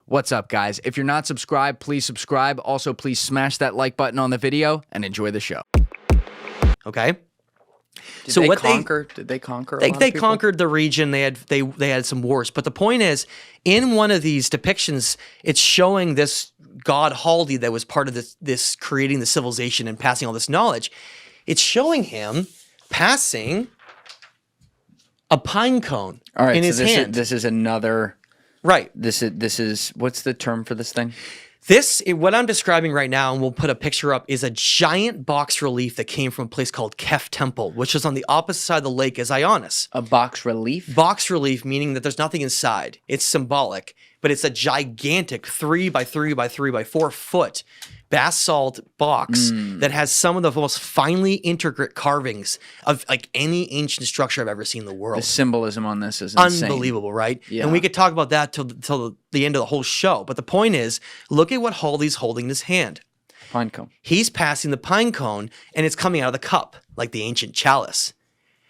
What's up, guys? If you're not subscribed, please subscribe. Also, please smash that like button on the video and enjoy the show. Okay. Did they conquer a lot of They people? conquered the region. They had some wars. But the point is, in one of these depictions, it's showing this god Haldi that was part of this creating the civilization and passing all this knowledge. It's showing him passing a pine cone in his hand. This is another... Right. This is what's the term for this thing? What I'm describing right now, and we'll put a picture up, is a giant box relief that came from a place called Kef Temple, which is on the opposite side of the lake as Ionis. A box relief? Box relief, meaning that there's nothing inside. It's symbolic, but it's a gigantic 3 by 3 by 3 by 4 foot basalt box that has some of the most finely intricate carvings of like any ancient structure I've ever seen in the world. The symbolism on this is insane. Unbelievable, right? Yeah. And we could talk about that till the end of the whole show. But the point is, look at what Haldi's holding in his hand. Pine cone. He's passing the pine cone, and it's coming out of the cup, like the ancient chalice.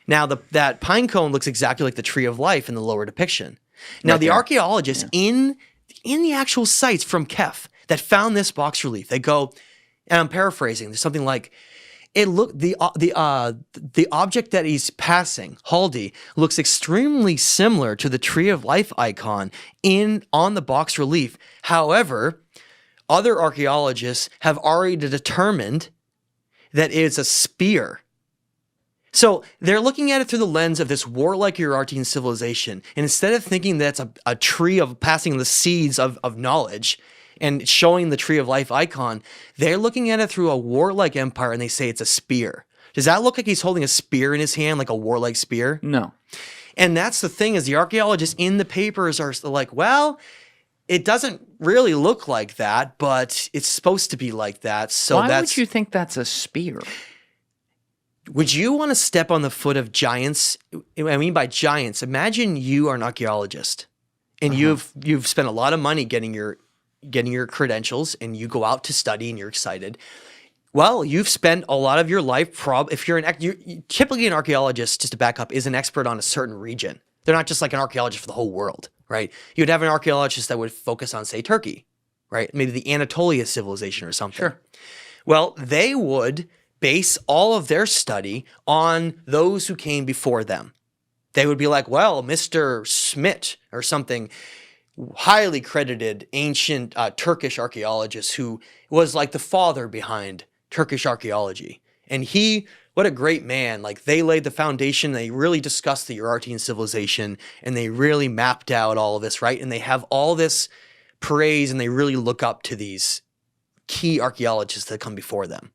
Now, that pine cone looks exactly like the tree of life in the lower depiction. Now, the archaeologists in the actual sites from Kef that found this box relief, they go, and I'm paraphrasing, there's something like, the object that he's passing, Haldi, looks extremely similar to the tree of life icon on the box relief. However, other archaeologists have already determined that it's a spear. So they're looking at it through the lens of this warlike Urartian civilization. And instead of thinking that it's a tree of passing the seeds of knowledge and showing the tree of life icon, they're looking at it through a warlike empire and they say it's a spear. Does that look like he's holding a spear in his hand, like a warlike spear? No. And that's the thing, is the archaeologists in the papers are like, well, it doesn't really look like that, but it's supposed to be like that. So why would you think that's a spear? Would you want to step on the foot of giants? I mean by giants, imagine you are an archaeologist and you've spent a lot of money getting your credentials and you go out to study and you're excited. Well, you've spent a lot of your life typically an archaeologist, just to back up, is an expert on a certain region. They're not just like an archaeologist for the whole world, right? You'd have an archaeologist that would focus on, say, Turkey, right? Maybe the Anatolia civilization or something. Sure. Well, they would base all of their study on those who came before them. They would be like, well, Mr. Smith or something, highly credited ancient Turkish archaeologist who was like the father behind Turkish archaeology. And what a great man. Like, they laid the foundation. They really discussed the Urartian civilization and they really mapped out all of this, right? And they have all this praise and they really look up to these key archaeologists that come before them.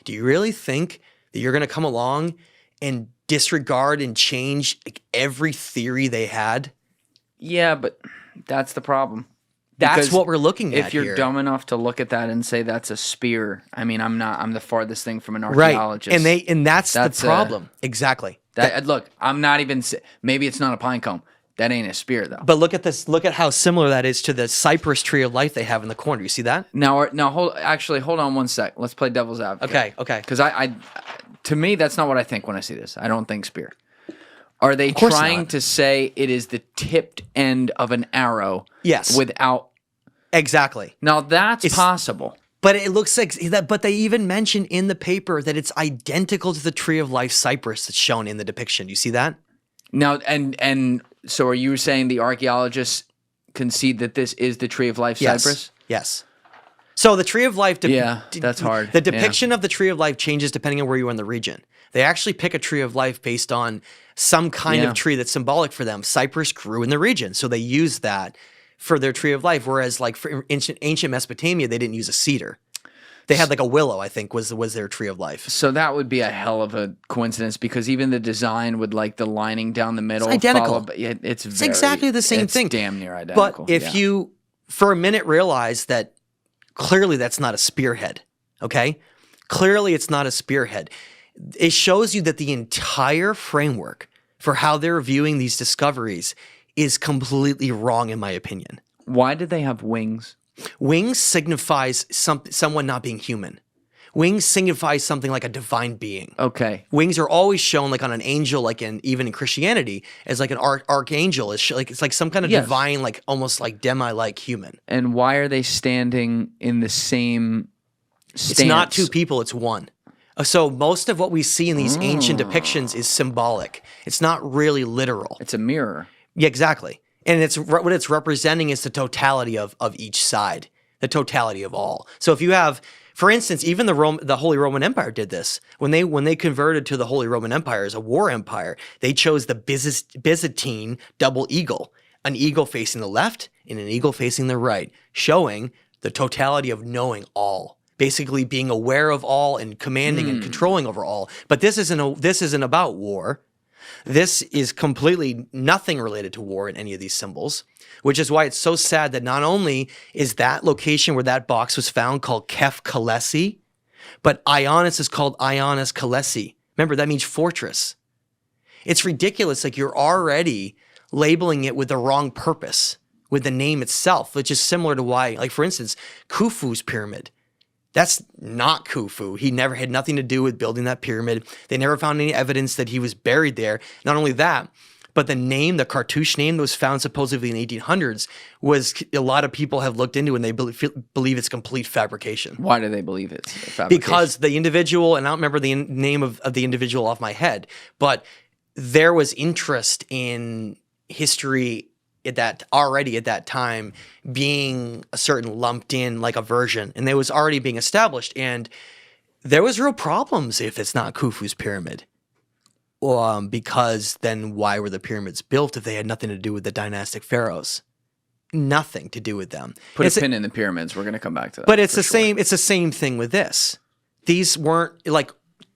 Do you really think that you're going to come along and disregard and change like every theory they had? Yeah, but that's the problem. That's Because what we're looking at if you're here. dumb enough to look at that and say that's a spear, I mean, I'm the farthest thing from an Right. archaeologist. And that's the problem. Exactly. Look, I'm not even, maybe it's not a pine cone. That ain't a spear, though. But look at this. Look at how similar that is to the cypress tree of life they have in the corner. You see that? Now, hold on one sec. Let's play devil's advocate. Okay. Because to me, that's not what I think when I see this. I don't think spear. Are they course trying not. to say it is the tipped end of an arrow? Yes. Without. Exactly. Now, that's possible. But it looks like that. But they even mention in the paper that it's identical to the tree of life cypress that's shown in the depiction. You see that? Now, and so are you saying the archaeologists concede that this is the tree of life cypress? Yes. So the tree of life. Yeah, that's hard. The depiction of the tree of life changes depending on where you are in the region. They actually pick a tree of life based on some kind of tree that's symbolic for them. Cypress grew in the region, so they use that for their tree of life. Whereas, like for ancient Mesopotamia, they didn't use a cedar. They had like a willow, I think, was their tree of life. So that would be a hell of a coincidence because even the design with like the lining down the middle, It's identical. It's exactly the same thing. Damn near identical. But if you, for a minute, realize that clearly that's not a spearhead, okay? Clearly it's not a spearhead. It shows you that the entire framework for how they're viewing these discoveries is completely wrong, in my opinion. Why did they have wings? Wings signifies someone not being human. Wings signify something like a divine being. Okay. Wings are always shown like on an angel, like even in Christianity, as like an archangel. It's like some kind of divine, like almost like demi-like human. And why are they standing in the same stance? It's not two people, it's one. So most of what we see in these ancient depictions is symbolic. It's not really literal. It's a mirror. Yeah, exactly. And what it's representing is the totality of each side, the totality of all. So if you have, for instance, even the Holy Roman Empire did this. When they converted to the Holy Roman Empire as a war empire, they chose the Byzantine double eagle, an eagle facing the left and an eagle facing the right, showing the totality of knowing all. Basically being aware of all and commanding and controlling over all. But this isn't about war. This is completely nothing related to war in any of these symbols, which is why it's so sad that not only is that location where that box was found called Kef Kalesi, but Ionis is called Ionis Kalesi. Remember, that means fortress. It's ridiculous. Like, you're already labeling it with the wrong purpose, with the name itself, which is similar to why, like, for instance, Khufu's pyramid. That's not Khufu. He never had nothing to do with building that pyramid. They never found any evidence that he was buried there. Not only that, but the name, the cartouche name that was found supposedly in the 1800s, was a lot of people have looked into, and they believe it's complete fabrication. Why do they believe it's fabrication? Because the individual, and I don't remember the name of the individual off my head, but there was interest in history at that time being a certain lumped in like a version, and it was already being established, and there was real problems if it's not Khufu's pyramid. Because then why were the pyramids built if they had nothing to do with the dynastic pharaohs? Nothing to do with them. Put a pin in the pyramids. We're going to come back to that. But it's the same. It's the same thing with this. These weren't like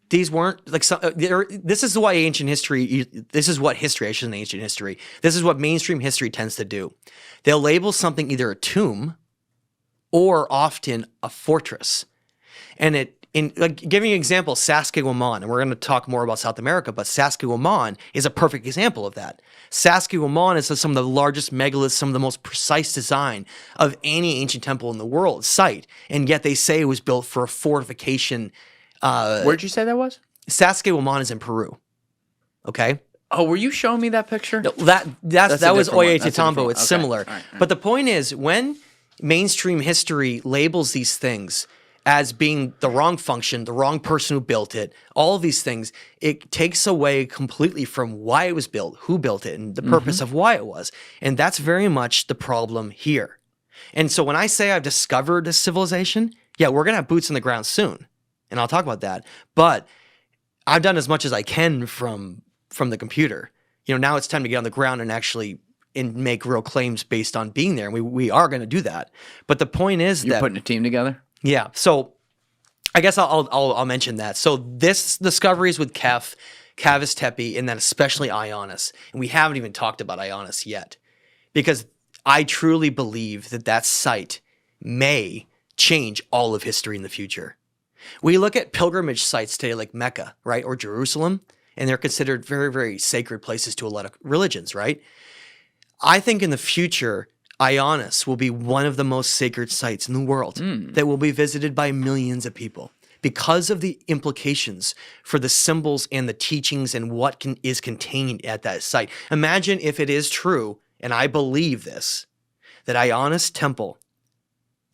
this is why ancient history. This is what history. I shouldn't say ancient history. This is what mainstream history tends to do. They'll label something either a tomb or often a fortress, and like giving you an example, Saskatchewan, and we're going to talk more about South America, but Saskatchewan is a perfect example of that. Saskatchewan is some of the largest megaliths, some of the most precise design of any ancient temple in the world site, and yet they say it was built for a fortification. Where'd you say that was? Saskatchewan is in Peru. Okay. Oh, were you showing me that picture? No, that was Ollantaytambo. It's okay. similar. All right. But the point is, when mainstream history labels these things as being the wrong function, the wrong person who built it, all of these things, it takes away completely from why it was built, who built it, and the purpose of why it was. And that's very much the problem here. And so when I say I've discovered this civilization, yeah, we're going to have boots on the ground soon. And I'll talk about that. But I've done as much as I can from the computer. You know, now it's time to get on the ground and actually make real claims based on being there. And we are going to do that. But the point is You're putting a team together? Yeah. So I guess I'll mention that. So this discovery is with Cavis Tepe, and then especially Ionis. And we haven't even talked about Ionis yet, because I truly believe that site may change all of history in the future. We look at pilgrimage sites today like Mecca, right, or Jerusalem, and they're considered very, very sacred places to a lot of religions, right? I think in the future, Ionis will be one of the most sacred sites in the world that will be visited by millions of people because of the implications for the symbols and the teachings and what is contained at that site. Imagine if it is true, and I believe this, that Ionis Temple,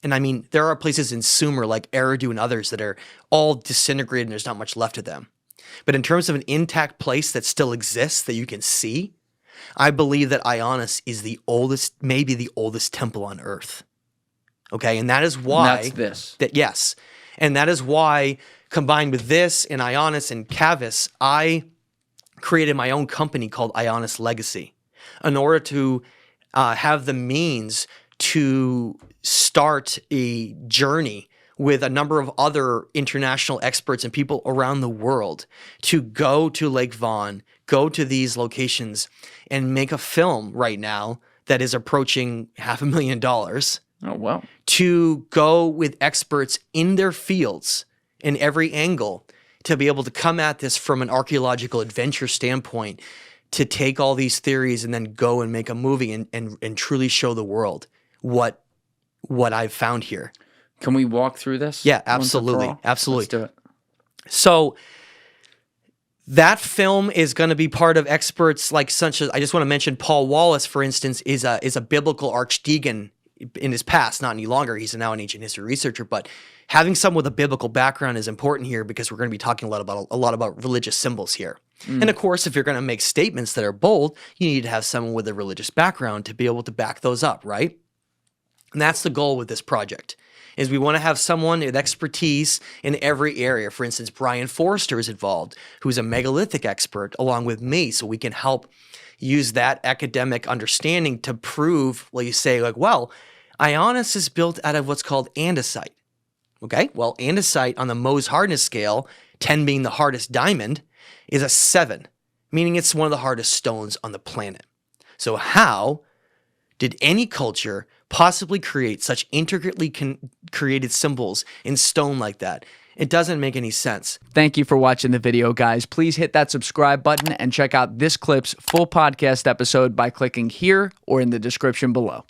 and I mean, there are places in Sumer like Eridu and others that are all disintegrated and there's not much left of them. But in terms of an intact place that still exists that you can see, I believe that Ionis is the oldest, maybe the oldest temple on earth. Okay, and that is why... And that's this. Yes, and that is why, combined with this and Ionis and Cavis, I created my own company called Ionis Legacy in order to have the means to start a journey with a number of other international experts and people around the world to go to Lake Vaughan, go to these locations, and make a film right now that is approaching $500,000. Oh, wow. To go with experts in their fields in every angle to be able to come at this from an archaeological adventure standpoint, to take all these theories and then go and make a movie and truly show the world what I've found here. Can we walk through this? Yeah, once and for absolutely. all? Absolutely. Let's do it. So that film is going to be part of experts like such as, I just want to mention Paul Wallace, for instance, is a biblical archdeacon in his past, not any longer. He's now an ancient history researcher, but having someone with a biblical background is important here because we're going to be talking a lot about religious symbols here. And of course, if you're going to make statements that are bold, you need to have someone with a religious background to be able to back those up, right? And that's the goal with this project, is we want to have someone with expertise in every area. For instance, Brian Forrester is involved, who's a megalithic expert, along with me, so we can help use that academic understanding to prove, well, you say, like, well, Ionis is built out of what's called andesite. Okay, well, andesite on the Mohs hardness scale, 10 being the hardest diamond, is a 7, meaning it's one of the hardest stones on the planet. So how did any culture possibly create such intricately created symbols in stone like that? It doesn't make any sense. Thank you for watching the video, guys. Please hit that subscribe button and check out this clip's full podcast episode by clicking here or in the description below.